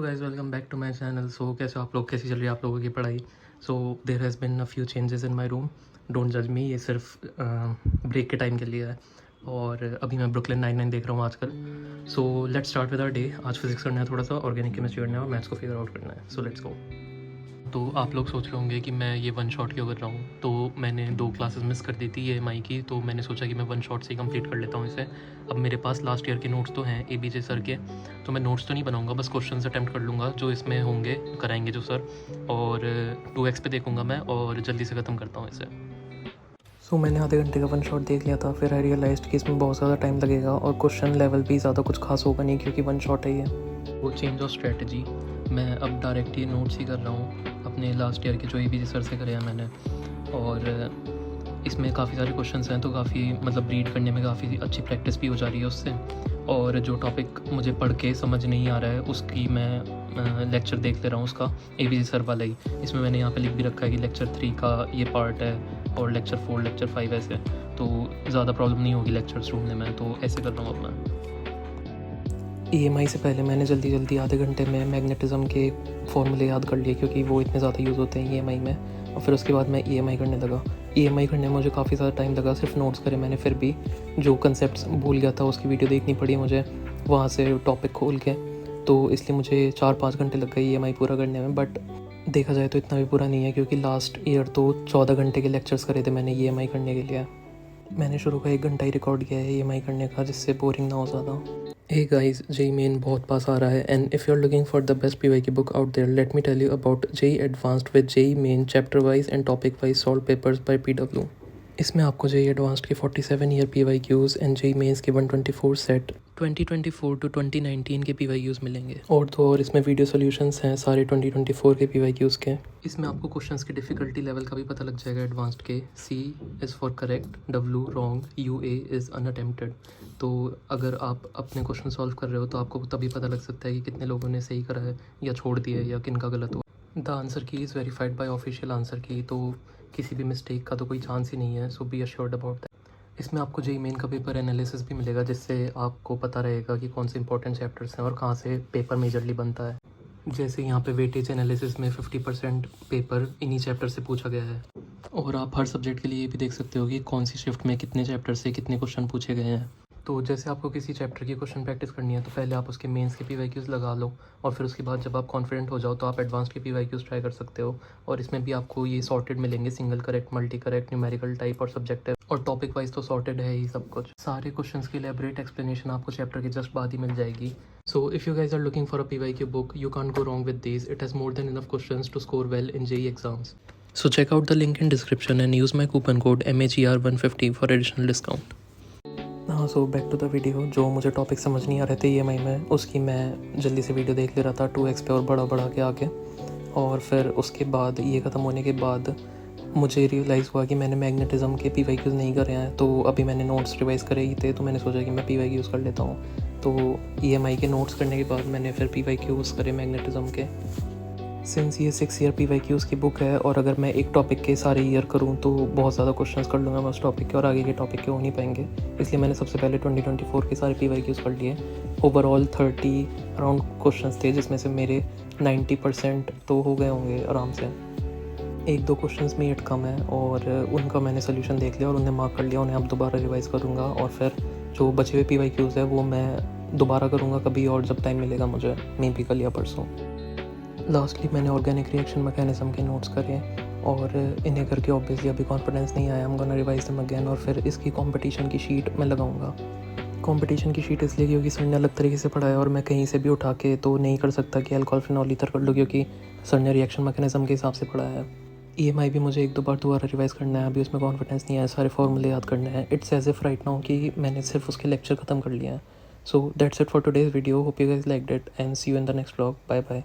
Guys welcome back to my channel. So कैसे हो आप लोग, कैसी चल रही है आप लोगों की पढ़ाई। So there has been a few changes in my room, don't जज मी, ये सिर्फ ब्रेक के टाइम के लिए है। और अभी मैं ब्रुकलिन 99 देख रहा हूँ आजकल। So let's start with our day. आज फिजिक्स करना है, थोड़ा सा ऑर्गेनिक केमिस्ट्री करना है और मैथ्स को फिगर आउट करना है। So let's go. तो आप लोग सोच रहे होंगे कि मैं ये वन शॉट क्यों कर रहा हूँ। तो मैंने 2 क्लासेस मिस कर दी थी EMI की, तो मैंने सोचा कि मैं वन शॉट से ही कंप्लीट कर लेता हूँ इसे। अब मेरे पास लास्ट ईयर के नोट्स तो हैं ABJ सर के, तो मैं नोट्स तो नहीं बनाऊँगा, बस क्वेश्चंस अटैम्प्ट कर लूँगा जो इसमें होंगे, कराएंगे जो सर। और 2x पे देखूँगा मैं और जल्दी से ख़त्म करता हूँ इसे। सो मैंने आधे घंटे का वन शॉट देख लिया था, फिर आई रियलाइज्ड कि इसमें बहुत ज़्यादा टाइम लगेगा और क्वेश्चन लेवल भी ज़्यादा कुछ खास होगा नहीं क्योंकि वन शॉट है ये। वो चेंज ऑफ स्ट्रेटजी, मैं अब डायरेक्ट ही नोट्स ही कर रहा हूँ अपने लास्ट ईयर के जो ABJ सर से करे हैं मैंने। और इसमें काफ़ी सारे क्वेश्चंस हैं, तो काफ़ी मतलब रीड करने में काफ़ी अच्छी प्रैक्टिस भी हो जा रही है उससे। और जो टॉपिक मुझे पढ़ के समझ नहीं आ रहा है उसकी मैं लेक्चर देख ले रहा हूँ उसका, ABJ सर वाला ही। इसमें मैंने यहाँ पे लिख भी रखा है कि लेक्चर 3 का ये पार्ट है और लेक्चर 4 लेक्चर 5 ऐसे, तो ज़्यादा प्रॉब्लम नहीं होगी लेक्चर्स ढूंढने में। तो ऐसे कर रहा हूँ अब मैं। EMI से पहले मैंने जल्दी आधे घंटे में मैग्नेटिज़म के फॉर्मूले याद कर लिए क्योंकि वो इतने ज़्यादा यूज़ होते हैं EMI में। और फिर उसके बाद मैं EMI करने लगा। EMI करने में मुझे काफ़ी ज़्यादा टाइम लगा, सिर्फ नोट्स करे मैंने, फिर भी जो कंसेप्ट्स भूल गया था उसकी वीडियो देखनी पड़ी मुझे वहाँ से टॉपिक खोल के, तो इसलिए मुझे 4-5 घंटे लग गए EMI पूरा करने में। बट देखा जाए तो इतना भी बुरा नहीं है क्योंकि लास्ट ईयर तो 14 घंटे के लेक्चर्स करे थे मैंने EMI करने के लिए। मैंने शुरू का 1 घंटा ही रिकॉर्ड किया है EMI करने का, जिससे बोरिंग ना हो ज़्यादा। Hey guys, JEE Main बहुत पास आ रहा है and if you're looking for the best PYQ book out there, let me tell you about JEE Advanced with JEE Main chapter wise and topic wise solved papers by PW। इसमें आपको JEE Advanced के 47 year PYQs and JEE Mains के 124 set 2024 to 2019 के PYQs मिलेंगे। और इसमें video solutions हैं सारे 2024 के PYQs के। इसमें आपको क्वेश्चंस की डिफ़िकल्टी लेवल का भी पता लग जाएगा एडवांस्ड के। C is for correct, W wrong, UA is unattempted. तो अगर आप अपने क्वेश्चन सॉल्व कर रहे हो तो आपको तभी पता लग सकता है कि कितने लोगों ने सही करा है या छोड़ दिया है या किन का गलत हुआ। द आंसर की is verified bye official answer की, तो किसी भी मिस्टेक का तो कोई चांस ही नहीं है। सो बी अश्योर्ड अबाउट दैट। इसमें आपको JEE मेन का पेपर एनालिसिस भी मिलेगा, जिससे आपको पता रहेगा कि कौन से इंपॉर्टेंट चैप्टर्स हैं और कहाँ से पेपर मेजरली बनता है। जैसे यहाँ पे वेटेज एनालिसिस में 50% पेपर इन्हीं चैप्टर से पूछा गया है। और आप हर सब्जेक्ट के लिए भी देख सकते हो कि कौन सी शिफ्ट में कितने चैप्टर से कितने क्वेश्चन पूछे गए हैं। तो जैसे आपको किसी चैप्टर की क्वेश्चन प्रैक्टिस करनी है तो पहले आप उसके मेंस के PYQs लगा लो, और फिर उसके बाद जब आप कॉन्फिडेंट हो जाओ तो आप एडवांस के PYQs ट्राई कर सकते हो। और इसमें भी आपको ये सॉर्टेड मिलेंगे, single correct, multi correct, numerical type और सब्जेक्टिव, और टॉपिक वाइज तो सॉर्टेड है ही सब कुछ। सारे क्वेश्चंस की एलैबोरेट एक्सप्लेनेशन आपको चैप्टर के जस्ट बाद ही मिल जाएगी। So if you guys are looking for a PYQ book, you can't go wrong with these. It has more than enough questions to score well in JEE exams. So check out the link in description and use my coupon code MAGR150 for additional discount. हाँ, so back to the video. जो मुझे topic समझ नहीं आ रहे थे EMI में, उसकी मैं जल्दी से वीडियो देख ले रहा था 2x पे और बढ़ा के आके। और फिर उसके बाद ये ख़त्म होने के बाद मुझे रियलाइज़ हुआ कि मैंने मैग्नेटिज़म के PYQs नहीं करे हैं। तो अभी मैंने नोट्स रिवाइज़ करे ही थे, तो मैंने सोचा कि मैं PYQs कर लेता हूँ। तो EMI के नोट्स करने के बाद मैंने फिर PYQs करे मैग्नेटिज़म के। सिंस ये 6 ईयर PYQs की बुक है और अगर मैं एक टॉपिक के सारे ईयर करूँ तो बहुत ज़्यादा क्वेश्चंस कर लूँगा मैं उस टॉपिक के, और आगे के टॉपिक के हो नहीं पाएंगे। इसलिए मैंने सबसे पहले 2024 के सारे PYQs कर लिए। ओवरऑल 30 अराउंड क्वेश्चंस थे, जिसमें से मेरे 90% तो हो गए होंगे आराम से। 1-2 क्वेश्चंस में एट कम है और उनका मैंने सोल्यूशन देख लिया और उन्हें मार्क कर लिया। उन्हें अब दोबारा रिवाइज़ करूँगा और फिर जो बचे हुए PYQs है वो मैं दोबारा करूँगा कभी और, जब टाइम मिलेगा मुझे, मे बी कल या परसों। लास्टली मैंने ऑर्गेनिक रिएक्शन मैकेनिज्म के नोट्स करे और इन्हें करके ऑब्वियसली अभी कॉन्फिडेंस नहीं आया। हम गोना रिवाइज देम अगेन। और फिर इसकी कंपटीशन की शीट मैं लगाऊंगा। कंपटीशन की शीट इसलिए क्योंकि सर ने अलग तरीके से पढ़ाया और मैं कहीं से भी उठा के तो नहीं कर सकता कि अल्कोहल फिनॉल ईथर कर लूँ, क्योंकि सर ने रिएक्शन मैकेनिज्म के हिसाब से पढ़ाया है। EMI भी मुझे 1-2 बार दोबारा रिवाइज़ करना है, अभी उसमें कॉन्फिडेंस नहीं आया, सारे फॉर्मूले याद करने हैं। It's as if right now कि मैंने सिर्फ उसके लेक्चर ख़त्म कर लिया है। So that's it for today's video. Hope you guys liked it and see you in the next vlog. Bye bye.